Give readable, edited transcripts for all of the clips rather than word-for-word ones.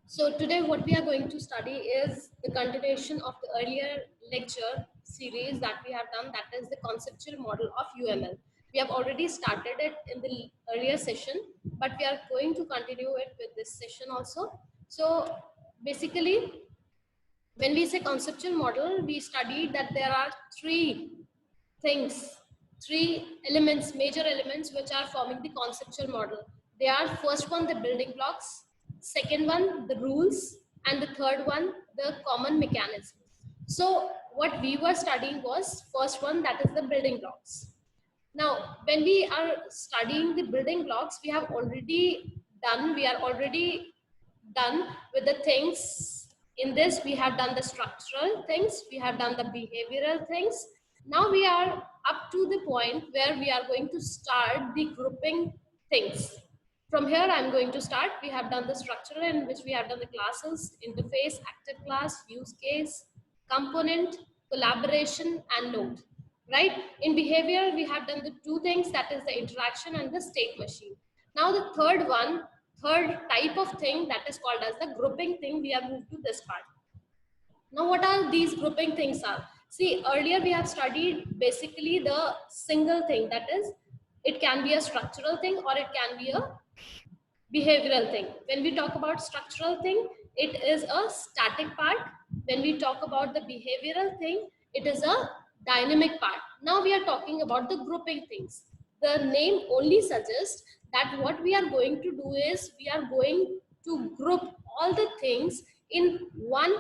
So today what we are going to study is the continuation of the earlier lecture series that we have done, that is the conceptual model of UML. We have already started it in the earlier session, but we are going to continue it with this session also. So basically, when we say conceptual model, we studied that there are three things, three elements, major elements which are forming the conceptual model. They are first one, the building blocks, second one, the rules, and the third one, the common mechanism. So what we were studying was first one, that is the building blocks. Now, when we are studying the building blocks, we are already done with the things. In this, we have done the structural things, we have done the behavioral things. Now we are up to the point where we are going to start the grouping things. From here, I'm going to start. We have done the structural, in which we have done the classes, interface, active class, use case, component, collaboration, and node. Right? In behavior, we have done the two things, that is the interaction and the state machine. Now the third type of thing, that is called as the grouping thing, we have moved to this part. Now what are these grouping things are? See, earlier we have studied basically the single thing, that is, it can be a structural thing or it can be a behavioral thing. When we talk about structural thing, it is a static part. When we talk about the behavioral thing, it is a dynamic part. Now we are talking about the grouping things. The name only suggests that what we are going to do is we are going to group all the things in one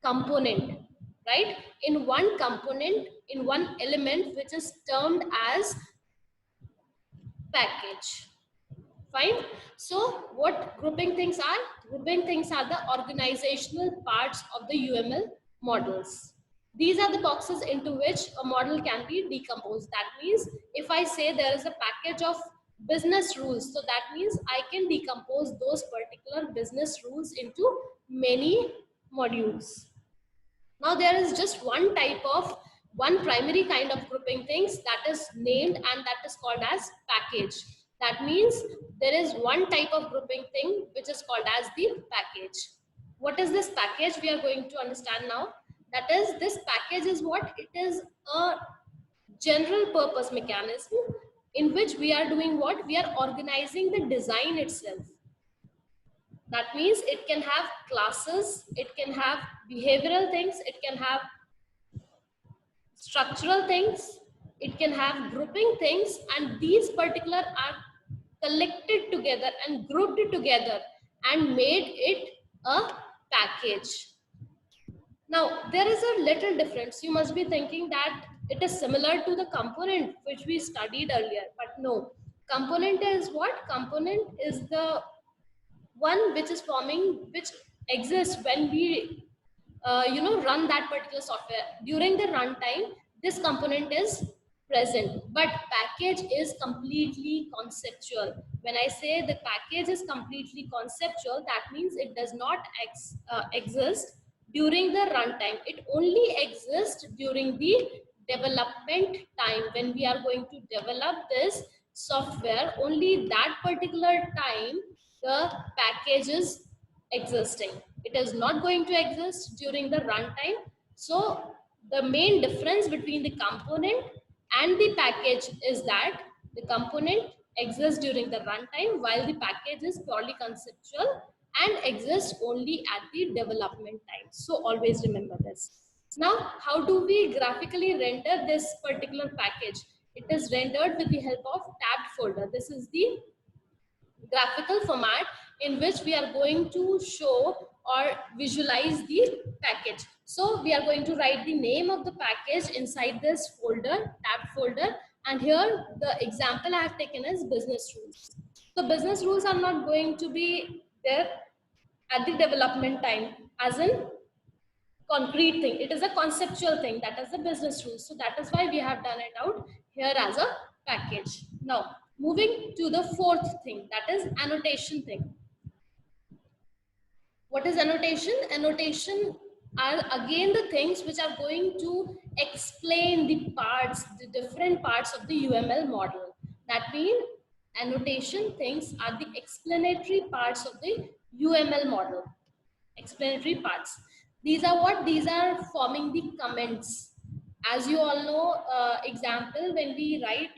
component, right? In one component, in one element, which is termed as package. Fine. So what grouping things are? Grouping things are the organizational parts of the UML models. These are the boxes into which a model can be decomposed. That means if I say there is a package of business rules, so that means I can decompose those particular business rules into many modules. Now there is just one primary kind of grouping things that is named, and that is called as package. That means there is one type of grouping thing which is called as the package. What is this package? We are going to understand now. That is, this package is what? It is a general purpose mechanism in which we are doing what? We are organizing the design itself. That means it can have classes, it can have behavioral things, it can have structural things, it can have grouping things, and these particular are collected together and grouped together and made it a package. Now, there is a little difference. You must be thinking that it is similar to the component which we studied earlier, but no. Component is what? Component is the one which is forming, which exists when we run that particular software. During the runtime, this component is present, but package is completely conceptual. When I say the package is completely conceptual, that means it does not exist during the runtime. It only exists during the development time. When we are going to develop this software, only that particular time the package is existing. It is not going to exist during the runtime. So the main difference between the component and the package is that the component exists during the runtime, while the package is purely conceptual and exists only at the development time. So always remember this. Now, how do we graphically render this particular package? It is rendered with the help of tabbed folder. This is the graphical format in which we are going to show or visualize the package. So we are going to write the name of the package inside this folder, tab folder, and here the example I have taken is business rules. So business rules are not going to be there at the development time as in concrete thing. It is a conceptual thing, that is the business rules. So that is why we have done it out here as a package. Now moving to the fourth thing, that is annotation thing. What is annotation? Annotation are again the things which are going to explain the parts, the different parts of the UML model. That means annotation things are the explanatory parts of the UML model. explanatory parts. These are what? These are forming the comments. As you all know, example, when we write,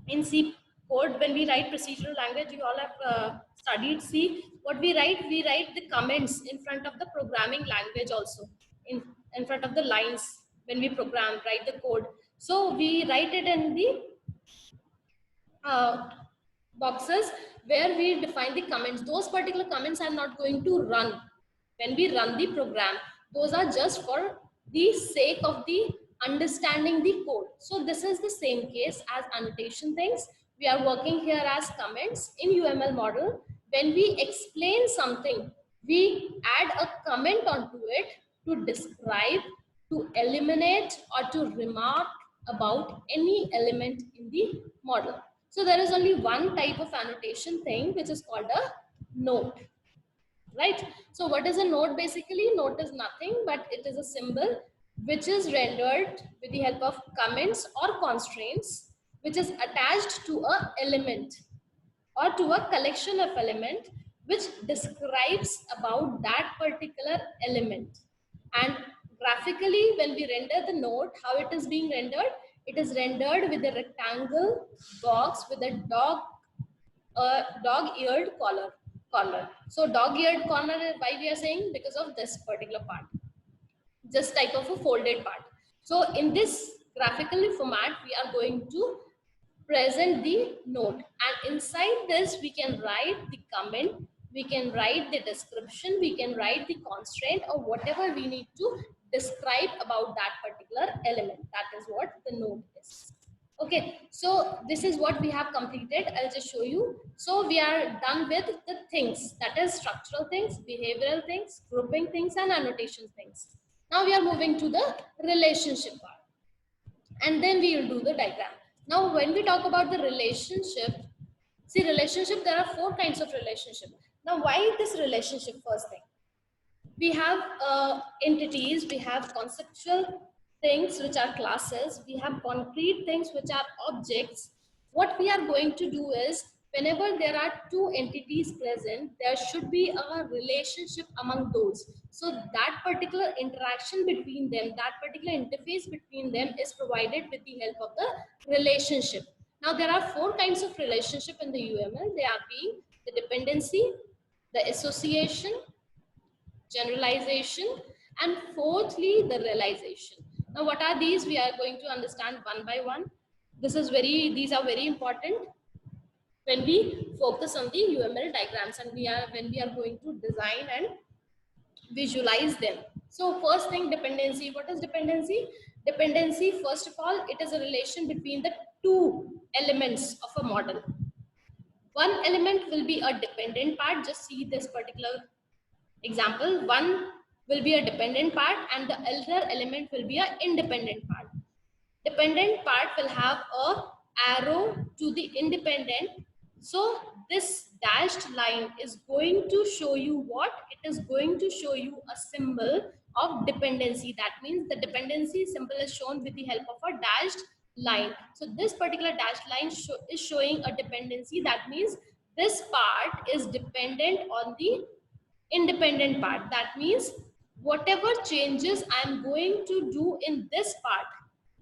in C code, when we write procedural language, you all have studied C. What we write the comments in front of the programming language also, in front of the lines when we write the code. So we write it in the uh, boxes where we define the comments. Those particular comments are not going to run when we run the program. Those are just for the sake of the understanding the code. So this is the same case as annotation things. We are working here as comments in UML model. When we explain something, we add a comment onto it to describe, to eliminate, or to remark about any element in the model. So there is only one type of annotation thing, which is called a note, right? So what is a note? Basically, note is nothing but it is a symbol which is rendered with the help of comments or constraints, which is attached to a element or to a collection of element which describes about that particular element. And graphically, when we render the note, how it is being rendered? It is rendered with a rectangle box with a dog-eared corner. So dog-eared corner, why we are saying? Because of this particular part, just type of a folded part. So in this graphical format, we are going to present the note, and inside this we can write the comment, we can write the description, we can write the constraint, or whatever we need to describe about that particular element. That is what the note is. Okay, so this is what we have completed. I'll just show you. So we are done with the things, that is structural things, behavioral things, grouping things, and annotation things. Now we are moving to the relationship part, and then we will do the diagram. Now when we talk about the relationship, see, relationship, there are four kinds of relationship. Now why this relationship? First thing, we have entities, we have conceptual things which are classes, we have concrete things which are objects. What we are going to do is, whenever there are two entities present, there should be a relationship among those. So that particular interaction between them, that particular interface between them is provided with the help of the relationship. Now there are four kinds of relationship in the UML. They are being the dependency, the association, generalization, and fourthly, the realization. Now, what are these? We are going to understand one by one. These are very important when we focus on the UML diagrams, and when we are going to design and visualize them. So first thing, dependency. What is dependency? Dependency, first of all, it is a relation between the two elements of a model. One element will be a dependent part. Just see this particular example. One will be a dependent part and the other element will be an independent part. Dependent part will have a arrow to the independent. So this dashed line is going to show you what? It is going to show you a symbol of dependency. That means the dependency symbol is shown with the help of a dashed line. So this particular dashed line is showing a dependency. That means this part is dependent on the independent part. That means whatever changes I'm going to do in this part,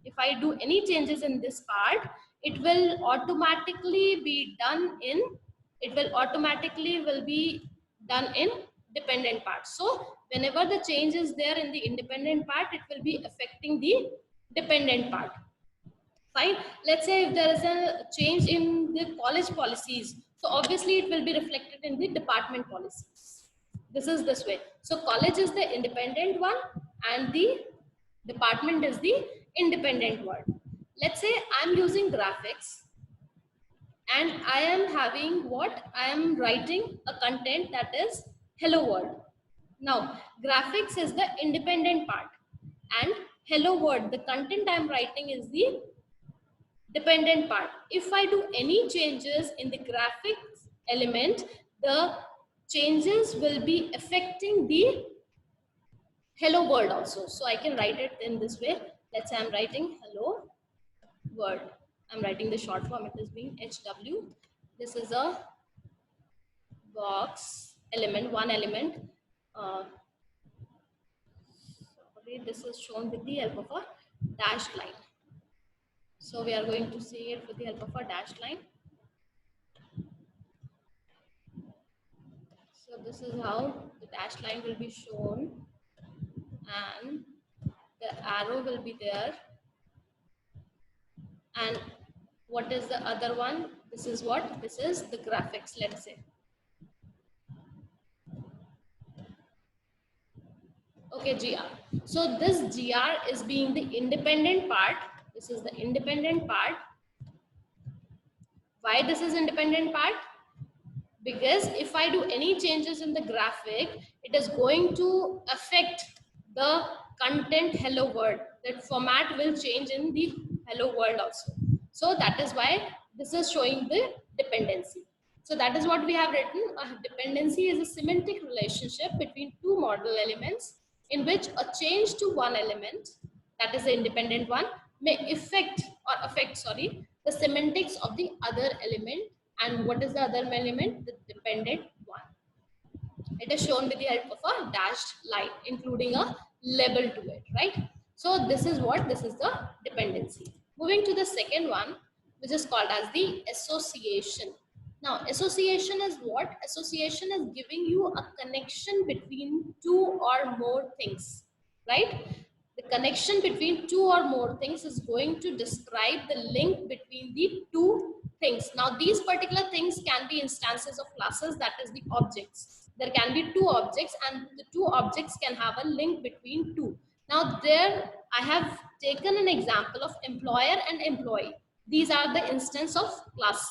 if I do any changes in this part, it will automatically be done in, will be done in dependent part. So whenever the change is there in the independent part, it will be affecting the dependent part. Fine. Let's say if there is a change in the college policies, so obviously it will be reflected in the department policies. This is this way. So college is the independent one and the department is the independent one. Let's say I'm using graphics and I am having what? I am writing a content that is hello world. Now graphics is the independent part and hello world, the content I am writing, is the dependent part. If I do any changes in the graphics element, the changes will be affecting the hello world also. So I can write it in this way. Let's say I'm writing hello world. I'm writing the short form, it is being HW. This is a box element, one element. uh, sorry, this is shown with the help of a dashed line. So we are going to see it with the help of a dashed line. So this is how the dashed line will be shown, and the arrow will be there. And what is the other one? This is what? This is the graphics, let's say. Okay, GR. So this GR is being the independent part. This is the independent part. Why this is independent part? Because if I do any changes in the graphic, it is going to affect the content hello world. That format will change in the hello world also. So that is why this is showing the dependency. So that is what we have written. A dependency is a semantic relationship between two model elements in which a change to one element, that is the independent one, may affect the semantics of the other element. And what is the other element? The dependent one. It is shown with the help of a dashed line, including a label to it, right? So this is what? This is the dependency. Moving to the second one, which is called as the association. Now, association is what? Association is giving you a connection between two or more things, right? The connection between two or more things is going to describe the link between the two things. Now, these particular things can be instances of classes, that is the objects. There can be two objects, and the two objects can have a link between two. Now, there I have taken an example of employer and employee. These are the instance of class,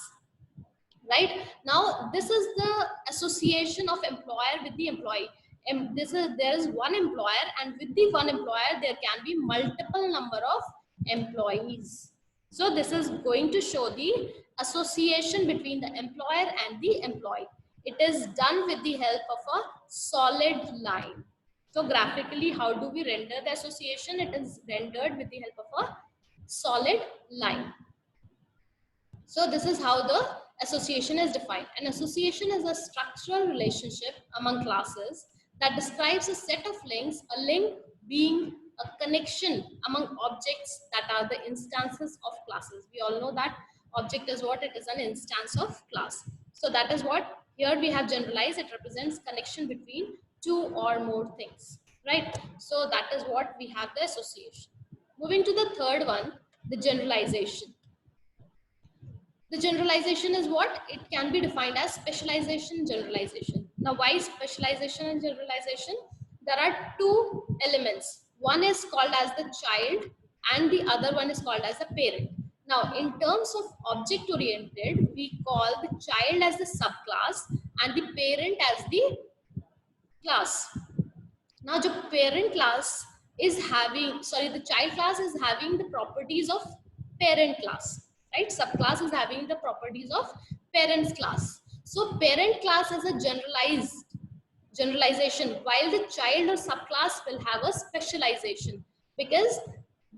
right? Now, this is the association of employer with the employee. And there is one employer, and with the one employer there can be multiple number of employees. So this is going to show the association between the employer and the employee. It is done with the help of a solid line. So graphically, how do we render the association? It is rendered with the help of a solid line. So this is how the association is defined. An association is a structural relationship among classes that describes a set of links, a link being a connection among objects that are the instances of classes. We all know that object is what? It is an instance of class. So that is what here we have generalized. It represents connection between two or more things, right? So that is what we have the association. Moving to the third one, the generalization. The generalization is what? It can be defined as specialization, generalization. Now, why specialization and generalization? There are two elements. One is called as the child and the other one is called as the parent. Now, in terms of object-oriented, we call the child as the subclass and the parent as the class. Now, the parent class is having, the child class is having the properties of parent class, right? Subclass is having the properties of parent class. So, parent class is a generalization, while the child or subclass will have a specialization, because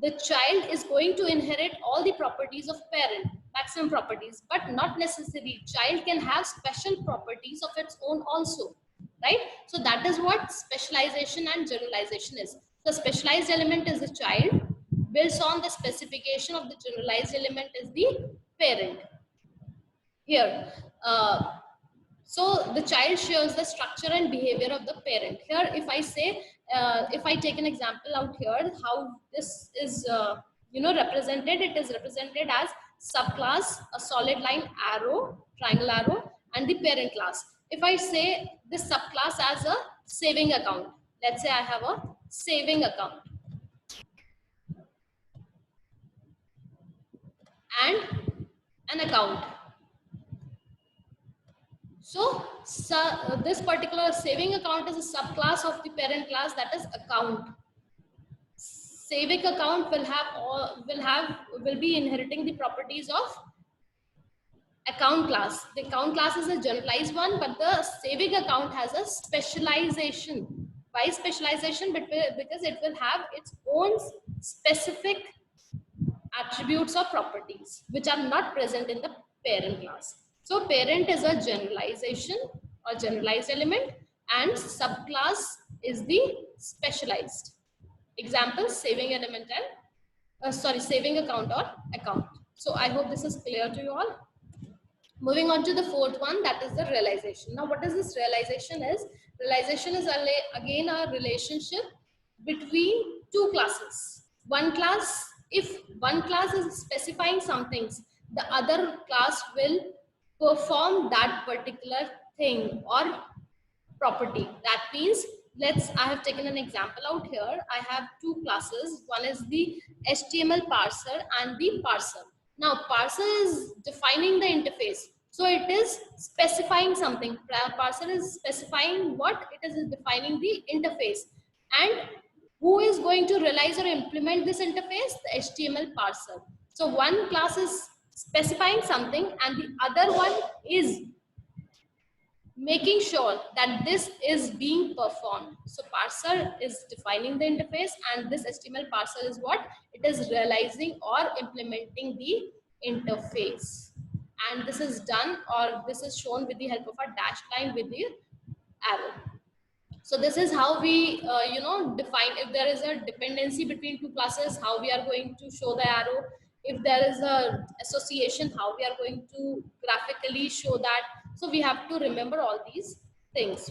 the child is going to inherit all the properties of parent, maximum properties, but not necessarily. Child can have special properties of its own also, right? So that is what specialization and generalization is. The specialized element is the child, builds on the specification of the generalized element is the parent. Here, so the child shows the structure and behavior of the parent. Here, if I say, if I take an example out here, how this is, represented, it is represented as subclass, a solid line arrow, triangle arrow, and the parent class. If I say this subclass as a saving account, let's say I have a saving account and an account. So this particular saving account is a subclass of the parent class, that is account. Saving account will be inheriting the properties of account class. The account class is a generalized one, but the saving account has a specialization. Why specialization? Because it will have its own specific attributes or properties which are not present in the parent class. So parent is a generalization or generalized element, and subclass is the specialized. Example, saving element and saving account or account. So I hope this is clear to you all. Moving on to the fourth one, that is the realization. Now what is this realization is? Realization is again a relationship between two classes. One class, if one class is specifying some things, the other class will perform that particular thing or property. That means, I have taken an example out here. I have two classes. One is the HTML parser and the parser. Now parser is defining the interface. So it is specifying something. Parser is specifying what it is defining the interface. And who is going to realize or implement this interface? The HTML parser. So one class is specifying something and the other one is making sure that this is being performed. So parser is defining the interface and this HTML parser is what? It is realizing or implementing the interface. And this is done, or this is shown with the help of a dashed line with the arrow. So this is how we define if there is a dependency between two classes, how we are going to show the arrow. If there is a association, how we are going to graphically show that. So we have to remember all these things.